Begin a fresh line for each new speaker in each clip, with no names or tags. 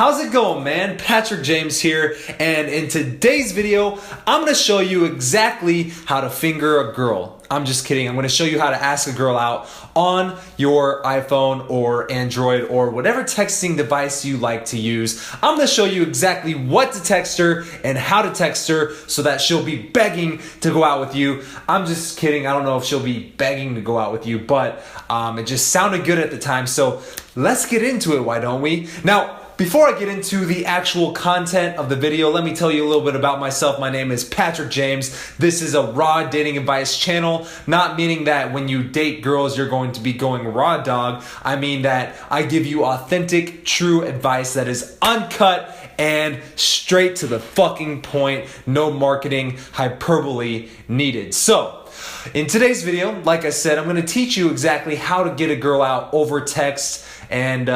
How's it going, man? Patrick James here, and in today's video, I'm gonna show you exactly how to finger a girl. I'm just kidding. I'm gonna show you how to ask a girl out on your iPhone or Android or whatever texting device you like to use. I'm gonna show you exactly what to text her and how to text her so that she'll be begging to go out with you. I'm just kidding. I don't know if she'll be begging to go out with you, but it just sounded good at the time. So let's get into it, why don't we? Now, before I get into the actual content of the video, let me tell you a little bit about myself. My name is Patrick James. This is a raw dating advice channel, not meaning that when you date girls, you're going to be going raw dog. I mean that I give you authentic, true advice that is uncut and straight to the fucking point. No marketing hyperbole needed. So, in today's video, like I said, I'm going to teach you exactly how to get a girl out over text, and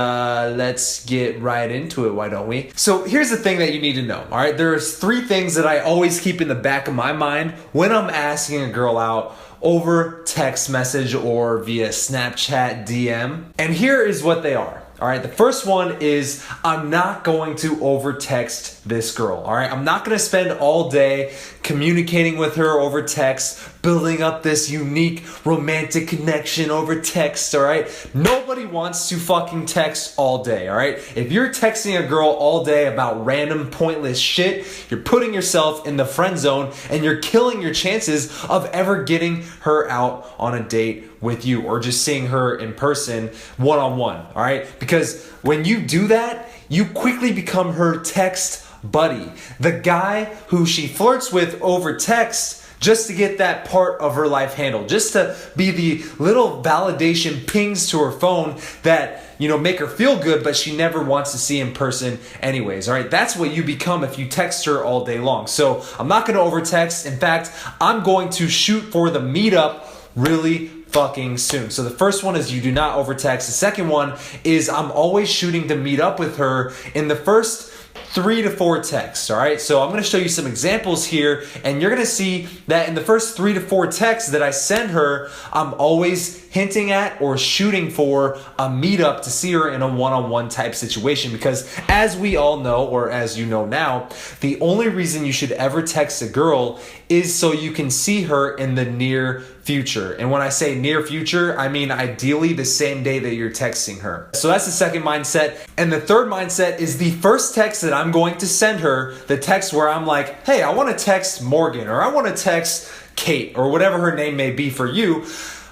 let's get right into it, why don't we? So here's the thing that you need to know, all right? There's three things that I always keep in the back of my mind when I'm asking a girl out over text message or via Snapchat DM. And here is what they are. All right, the first one is I'm not going to over text this girl. All right, I'm not going to spend all day communicating with her over text, building up this unique romantic connection over text. All right, nobody wants to fucking text all day. All right, if you're texting a girl all day about random pointless shit, you're putting yourself in the friend zone and you're killing your chances of ever getting her out on a date with you or just seeing her in person one-on-one, all right? Because when you do that, you quickly become her text buddy, the guy who she flirts with over text just to get that part of her life handled, just to be the little validation pings to her phone that, you know, make her feel good, but she never wants to see in person anyways, all right? That's what you become if you text her all day long. So I'm not going to over text. In fact, I'm going to shoot for the meetup really fucking soon. So the first one is you do not over text. The second one is I'm always shooting to meet up with her in the first 3 to 4 texts, all right? So I'm going to show you some examples here, and you're going to see that in the first 3 to 4 texts that I send her, I'm always hinting at or shooting for a meetup to see her in a one-on-one type situation, because as we all know, or as you know now, the only reason you should ever text a girl is so you can see her in the near future. And when I say near future, I mean ideally the same day that you're texting her. So that's the second mindset. And the third mindset is the first text that I'm going to send her, the text where I'm like, hey, I want to text Morgan, or I want to text Kate, or whatever her name may be for you.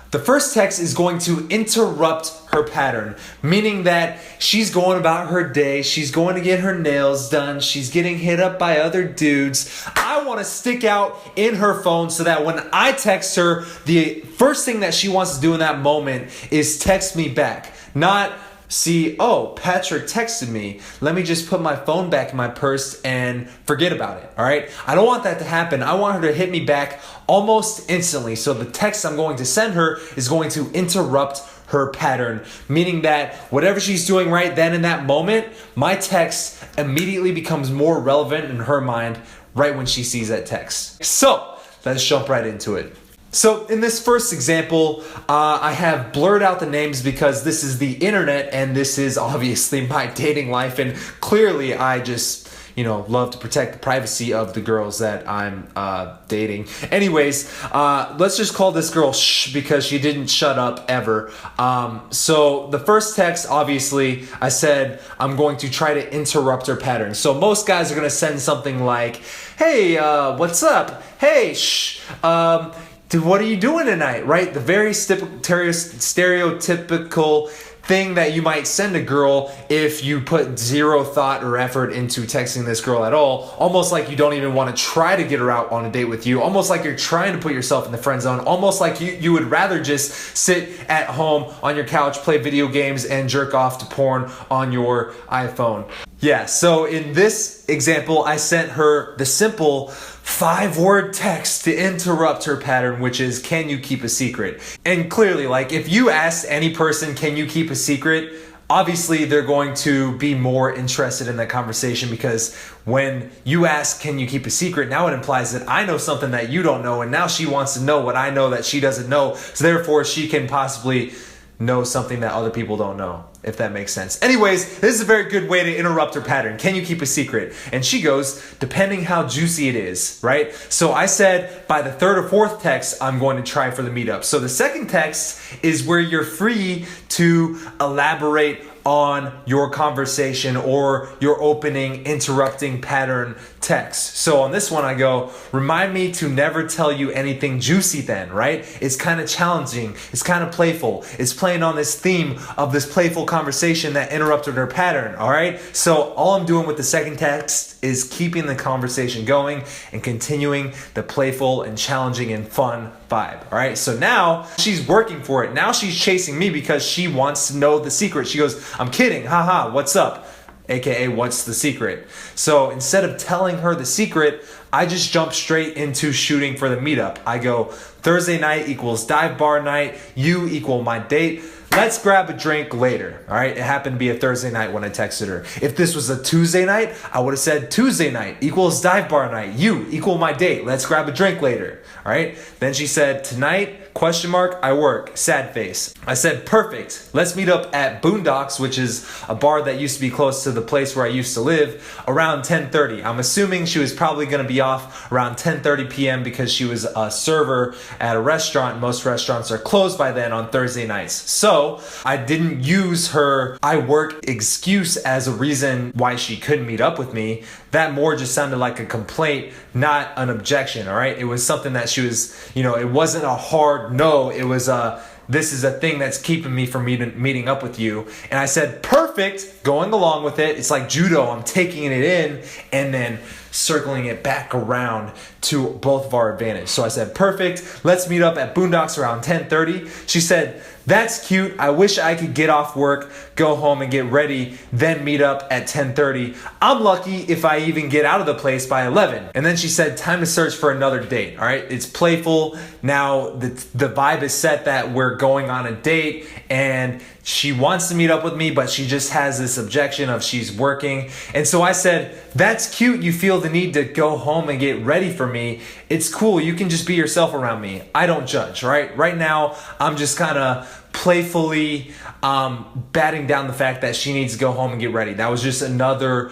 The first text is going to interrupt her pattern, meaning that she's going about her day, she's going to get her nails done, she's getting hit up by other dudes. I want to stick out in her phone so that when I text her, the first thing that she wants to do in that moment is text me back, not see, oh, Patrick texted me, let me just put my phone back in my purse and forget about it, all right? I don't want that to happen. I want her to hit me back almost instantly. So the text I'm going to send her is going to interrupt her pattern, meaning that whatever she's doing right then in that moment, my text immediately becomes more relevant in her mind right when she sees that text. So let's jump right into it. So in this first example, I have blurred out the names because this is the internet and this is obviously my dating life, and clearly I just, you know, love to protect the privacy of the girls that I'm dating. Anyways, let's just call this girl Shh because she didn't shut up ever. So the first text, obviously, I said I'm going to try to interrupt her pattern. So most guys are going to send something like, hey, what's up? Hey, shh. Dude, what are you doing tonight, right? The very stereotypical thing that you might send a girl if you put zero thought or effort into texting this girl at all. Almost like you don't even want to try to get her out on a date with you. Almost like you're trying to put yourself in the friend zone. Almost like you would rather just sit at home on your couch, play video games, and jerk off to porn on your iPhone. Yeah, so in this example, I sent her the simple 5-word text to interrupt her pattern, which is, can you keep a secret? And clearly, like, if you ask any person, can you keep a secret? Obviously, they're going to be more interested in that conversation, because when you ask, can you keep a secret? Now it implies that I know something that you don't know, and now she wants to know what I know that she doesn't know. So therefore, she can possibly know something that other people don't know. if that makes sense. Anyways, this is a very good way to interrupt her pattern. Can you keep a secret? And she goes, depending how juicy it is, right? So I said by the third or fourth text, I'm going to try for the meetup. So the second text is where you're free to elaborate on your conversation or your opening interrupting pattern text. So on this one I go, remind me to never tell you anything juicy then, right? It's kind of challenging. It's kind of playful. It's playing on this theme of this playful conversation that interrupted her pattern, all right? So all I'm doing with the second text is keeping the conversation going and continuing the playful and challenging and fun vibe, all right? So now she's working for it. Now she's chasing me because she wants to know the secret. She goes, I'm kidding, haha, what's up? AKA, what's the secret? So instead of telling her the secret, I just jump straight into shooting for the meetup. I go, Thursday night equals dive bar night, you equal my date. Let's grab a drink later, all right? It happened to be a Thursday night when I texted her. If this was a Tuesday night, I would have said Tuesday night equals dive bar night, you equal my date. Let's grab a drink later, all right? Then she said, tonight, ? I work, sad face. I said, perfect. Let's meet up at Boondocks, which is a bar that used to be close to the place where I used to live, around 10:30. I'm assuming she was probably gonna be off around 10:30 p.m. because she was a server at a restaurant. Most restaurants are closed by then on Thursday nights. So I didn't use her I work excuse as a reason why she couldn't meet up with me. That more just sounded like a complaint, not an objection, all right? It was something that she was, it wasn't a hard no. It was this is a thing that's keeping me from meeting up with you. And I said, perfect, going along with it. It's like judo. I'm taking it in and then circling it back around to both of our advantage. So I said, perfect, let's meet up at Boondocks around 10:30. She said, that's cute. I wish I could get off work, go home and get ready, then meet up at 10:30. I'm lucky if I even get out of the place by 11. And then she said, time to search for another date. All right, it's playful. Now the vibe is set that we're going on a date and she wants to meet up with me, but she just has this objection of she's working. And so I said, that's cute. You feel the need to go home and get ready for me. It's cool. You can just be yourself around me. I don't judge, right? Right now, I'm just kind of playfully batting down the fact that she needs to go home and get ready. That was just another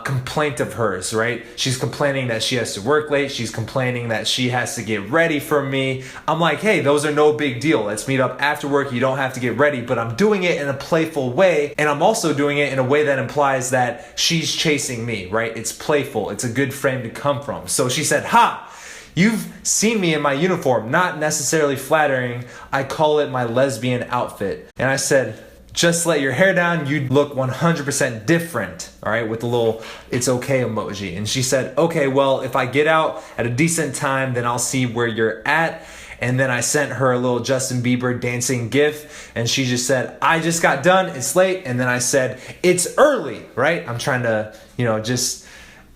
complaint of hers, right? She's complaining that she has to work late. She's complaining that she has to get ready for me. I'm like, hey, those are no big deal. Let's meet up after work. You don't have to get ready, but I'm doing it in a playful way. And I'm also doing it in a way that implies that she's chasing me, right? It's playful. It's a good frame to come from. So she said, ha! You've seen me in my uniform, not necessarily flattering. I call it my lesbian outfit. And I said, just let your hair down. You'd look 100% different, all right, with the little it's okay emoji. And she said, okay, well, if I get out at a decent time, then I'll see where you're at. And then I sent her a little Justin Bieber dancing gif. And she just said, I just got done. It's late. And then I said, it's early, right? I'm trying to, just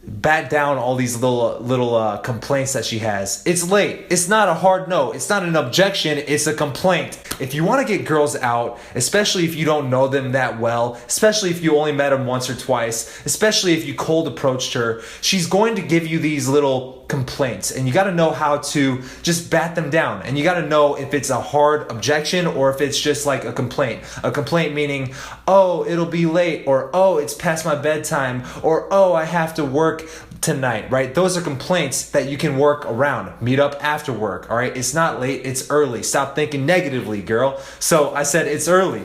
bat down all these little complaints that she has. It's late. It's not a hard no. It's not an objection. It's a complaint. If you want to get girls out, especially if you don't know them that well, especially if you only met them once or twice, especially if you cold approached her, she's going to give you these little complaints, and you got to know how to just bat them down. And you got to know if it's a hard objection or if it's just like a complaint. A complaint meaning, oh, it'll be late, or oh, it's past my bedtime, or oh, I have to work tonight, right? Those are complaints that you can work around. Meet up after work, all right? It's not late, it's early. Stop thinking negatively, girl. So I said, it's early.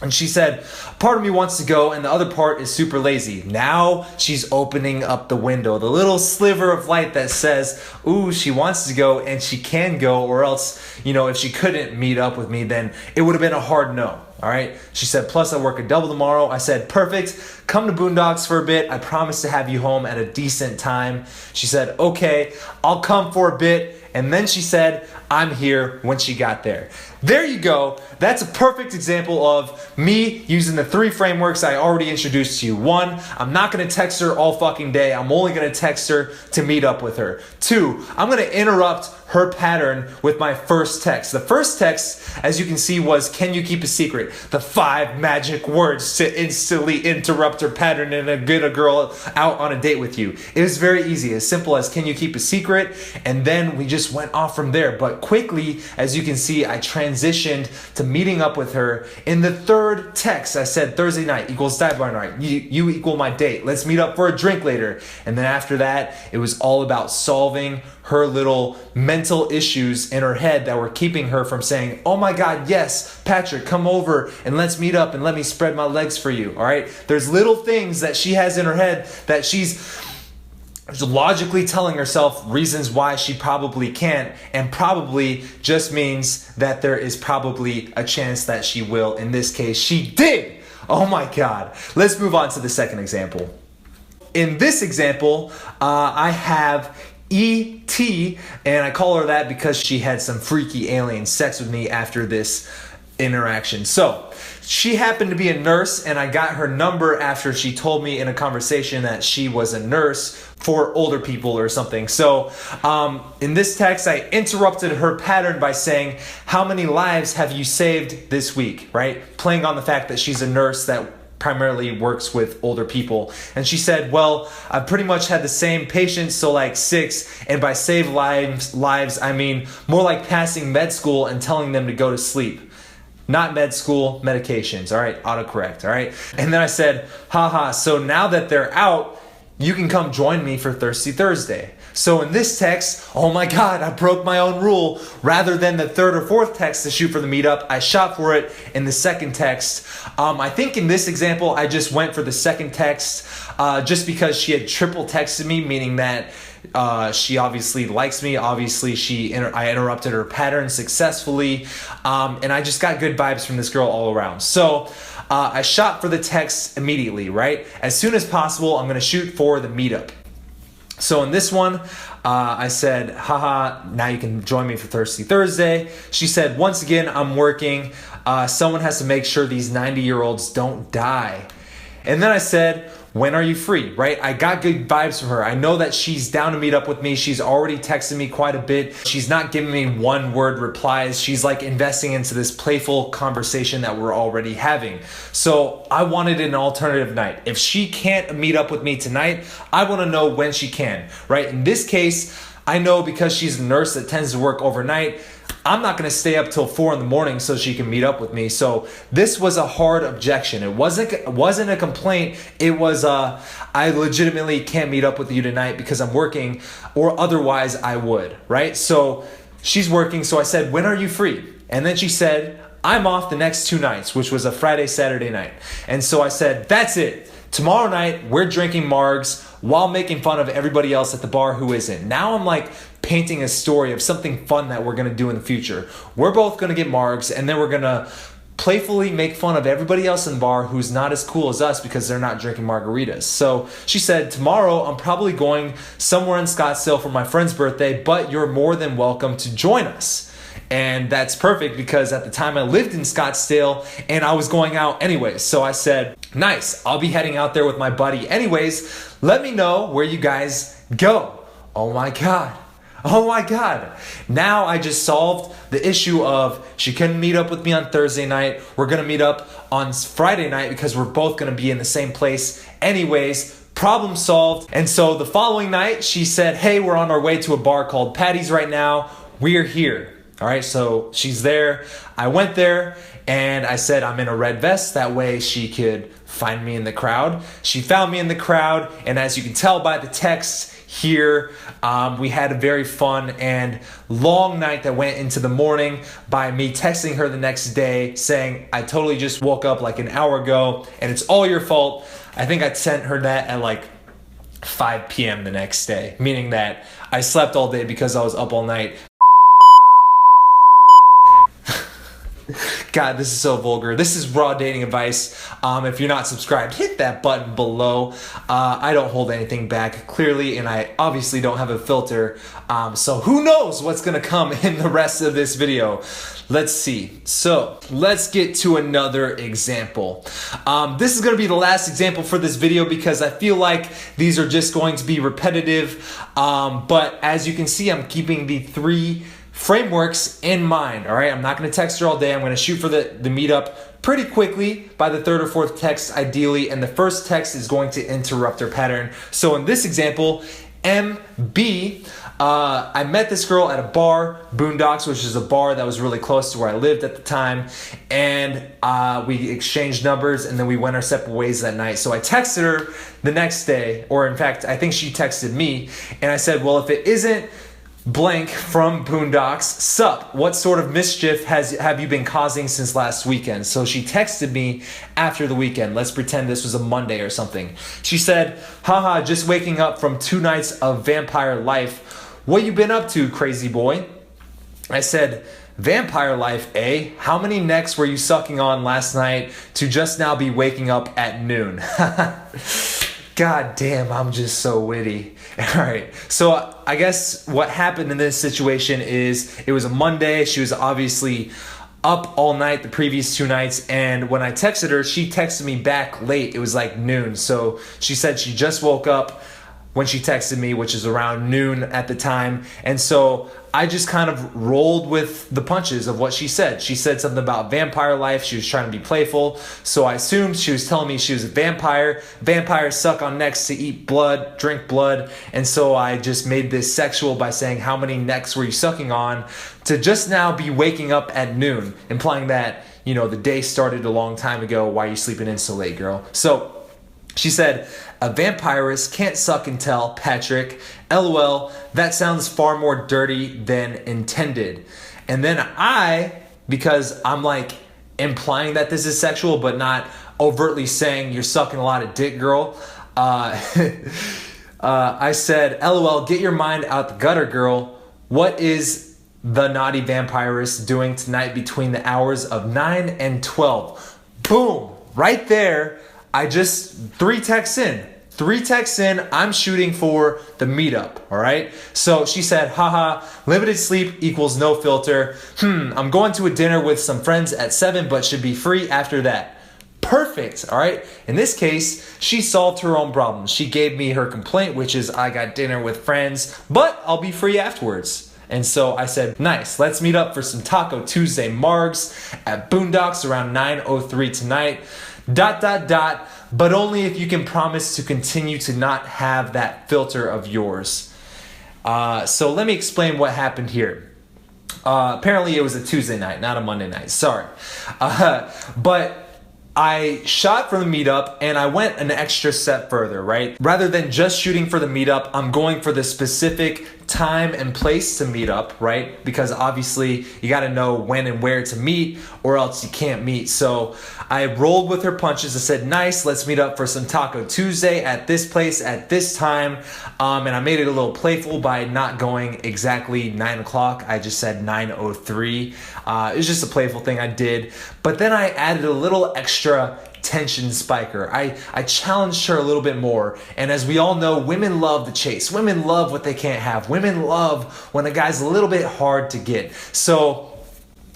And she said, part of me wants to go and the other part is super lazy. Now she's opening up the window, the little sliver of light that says, ooh, she wants to go and she can go, or else, if she couldn't meet up with me, then it would have been a hard no. All right. She said, plus I work a double tomorrow. I said, perfect. Come to Boondocks for a bit. I promise to have you home at a decent time. She said, okay, I'll come for a bit. And then she said, I'm here when she got there. There you go. That's a perfect example of me using the 3 frameworks I already introduced to you. 1, I'm not going to text her all fucking day. I'm only going to text her to meet up with her. 2, I'm going to interrupt her pattern with my first text. The first text, as you can see, was, can you keep a secret? The 5 magic words to instantly interrupt her pattern and get a girl out on a date with you. It was very easy, as simple as, can you keep a secret? And then we just went off from there. But quickly, as you can see, I transitioned to meeting up with her. In the third text, I said, Thursday night equals dive bar night. You equal my date. Let's meet up for a drink later. And then after that, it was all about solving her little mental issues in her head that were keeping her from saying, oh my God, yes, Patrick, come over and let's meet up and let me spread my legs for you, all right? There's little things that she has in her head that she's logically telling herself reasons why she probably can't, and probably just means that there is probably a chance that she will. In this case, she did. Oh my God. Let's move on to the second example. In this example, I have E.T., and I call her that because she had some freaky alien sex with me after this interaction. So she happened to be a nurse, and I got her number after she told me in a conversation that she was a nurse for older people or something. So in this text, I interrupted her pattern by saying, how many lives have you saved this week, right? Playing on the fact that she's a nurse that primarily works with older people. And she said, well, I've pretty much had the same patients, so like 6, and by save lives, I mean more like passing med school and telling them to go to sleep. Not med school, medications, all right? Autocorrect, all right? And then I said, haha, so now that they're out, you can come join me for Thirsty Thursday. So in this text, oh my God, I broke my own rule. Rather than the third or fourth text to shoot for the meetup, I shot for it in the second text. I think in this example, I just went for the second text just because she had triple texted me, meaning that she obviously likes me. Obviously, I interrupted her pattern successfully, and I just got good vibes from this girl all around. So I shot for the text immediately, right? As soon as possible, I'm going to shoot for the meetup. So in this one, I said, haha, now you can join me for Thirsty Thursday. She said, once again, I'm working. Someone has to make sure these 90-year-olds don't die. And then I said, when are you free, right? I got good vibes from her. I know that she's down to meet up with me. She's already texted me quite a bit. She's not giving me one-word replies. She's like investing into this playful conversation that we're already having. So I wanted an alternative night. If she can't meet up with me tonight, I want to know when she can, right? In this case, I know because she's a nurse that tends to work overnight, I'm not going to stay up till 4 in the morning so she can meet up with me. So this was a hard objection. It wasn't a complaint. It was I legitimately can't meet up with you tonight because I'm working, or otherwise I would, right? So she's working. So I said, when are you free? And then she said, I'm off the next 2 nights, which was a Friday, Saturday night. And so I said, that's it. Tomorrow night, we're drinking margs while making fun of everybody else at the bar who isn't. Now I'm like painting a story of something fun that we're going to do in the future. We're both going to get margs, and then we're going to playfully make fun of everybody else in the bar who's not as cool as us because they're not drinking margaritas. So she said, tomorrow I'm probably going somewhere in Scottsdale for my friend's birthday, but you're more than welcome to join us. And that's perfect because at the time I lived in Scottsdale and I was going out anyways. So I said, nice, I'll be heading out there with my buddy anyways. Let me know where you guys go. Oh my God. Oh my God. Now I just solved the issue of she couldn't meet up with me on Thursday night. We're going to meet up on Friday night because we're both going to be in the same place anyways. Problem solved. And so the following night she said, hey, we're on our way to a bar called Patty's right now. We're here. All right, so she's there. I went there and I said I'm in a red vest. That way she could find me in the crowd. She found me in the crowd, and as you can tell by the text here, we had a very fun and long night that went into the morning by me texting her the next day saying, I totally just woke up like an hour ago and it's all your fault. I think I sent her that at like 5 p.m. the next day, meaning that I slept all day because I was up all night. God, this is so vulgar. This is raw dating advice. If you're not subscribed, hit that button below. I don't hold anything back, clearly, and I obviously don't have a filter. So who knows what's gonna come in the rest of this video. Let's see. So let's get to another example. This is gonna be the last example for this video because I feel like these are just going to be repetitive. But as you can see, I'm keeping the 3 frameworks in mind. All right, I'm not going to text her all day. I'm going to shoot for the meetup pretty quickly by the 3rd or 4th text ideally, and the first text is going to interrupt her pattern. So in this example, MB, I met this girl at a bar, Boondocks, which is a bar that was really close to where I lived at the time, and we exchanged numbers, and then we went our separate ways that night. So I texted her the next day, or in fact, I think she texted me, and I said, well, if it isn't blank from Boondocks, sup, what sort of mischief have you been causing since last weekend? So she texted me after the weekend. Let's pretend this was a Monday or something. She said, haha, just waking up from 2 nights of vampire life. What you been up to, crazy boy? I said, vampire life, eh? How many necks were you sucking on last night to just now be waking up at noon? God damn, I'm just so witty. All right, so I guess what happened in this situation is it was a Monday. She was obviously up all night the previous 2 nights, and when I texted her, she texted me back late. It was like noon, so she said she just woke up when she texted me, which is around noon at the time. And so I just kind of rolled with the punches of what she said. She said something about vampire life. She was trying to be playful. So I assumed she was telling me she was a vampire. Vampires suck on necks to eat blood, drink blood. And so I just made this sexual by saying, how many necks were you sucking on to just now be waking up at noon, implying that, you know, the day started a long time ago. Why are you sleeping in so late, girl? So she said, a vampirist can't suck and tell, Patrick. LOL, that sounds far more dirty than intended. And then because I'm like implying that this is sexual, but not overtly saying you're sucking a lot of dick, girl. I said, LOL, get your mind out the gutter, girl. What is the naughty vampirist doing tonight between the hours of 9 and 12? Boom, right there. I just 3 texts in, I'm shooting for the meetup, all right? So she said, haha, limited sleep equals no filter. I'm going to a dinner with some friends at 7, but should be free after that. Perfect, all right? In this case, she solved her own problem. She gave me her complaint, which is I got dinner with friends, but I'll be free afterwards. And so I said, nice, let's meet up for some Taco Tuesday margs at Boondocks around 9:03 tonight. ... but only if you can promise to continue to not have that filter of yours. So let me explain what happened here. Apparently it was a Tuesday night, not a Monday night. Sorry. But I shot for the meetup and I went an extra step further, right? Rather than just shooting for the meetup, I'm going for the specific time and place to meet up, right? Because obviously you got to know when and where to meet or else you can't meet. So I rolled with her punches. I said, nice, let's meet up for some Taco Tuesday at this place at this time. And I made it a little playful by not going exactly 9 o'clock. I just said 9:03. It was just a playful thing I did. But then I added a little extra tension spiker. I challenged her a little bit more. And as we all know, women love the chase. Women love what they can't have. Women love when a guy's a little bit hard to get. So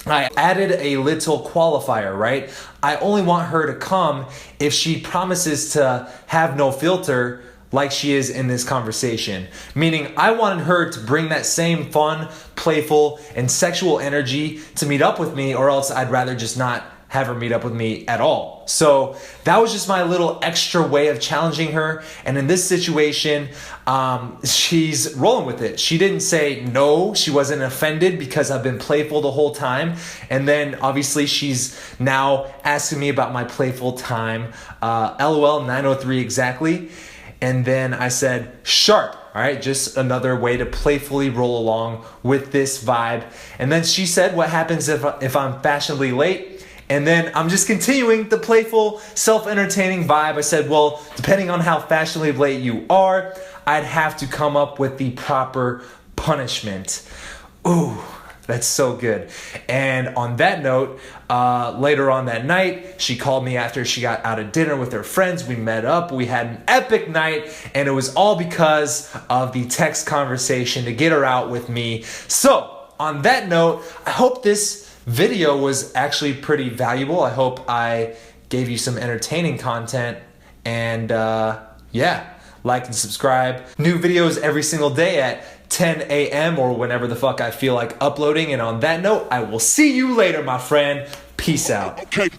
I added a little qualifier, right? I only want her to come if she promises to have no filter like she is in this conversation. Meaning I wanted her to bring that same fun, playful, and sexual energy to meet up with me, or else I'd rather just not have her meet up with me at all. So that was just my little extra way of challenging her. And in this situation, she's rolling with it. She didn't say no. She wasn't offended because I've been playful the whole time. And then obviously she's now asking me about my playful time. LOL, 9:03 exactly. And then I said, sharp. All right, just another way to playfully roll along with this vibe. And then she said, what happens if I'm fashionably late? And then I'm just continuing the playful, self-entertaining vibe. I said, well, depending on how fashionably late you are, I'd have to come up with the proper punishment. Ooh, That's so good. And on that note, later on that night, she called me after she got out of dinner with her friends. We met up. We had an epic night, and it was all because of the text conversation to get her out with me. So, on that note, I hope this video was actually pretty valuable. I hope I gave you some entertaining content. And yeah, like and subscribe. New videos every single day at 10 a.m. or whenever the fuck I feel like uploading. And on that note, I will see you later, my friend. Peace out.
Okay.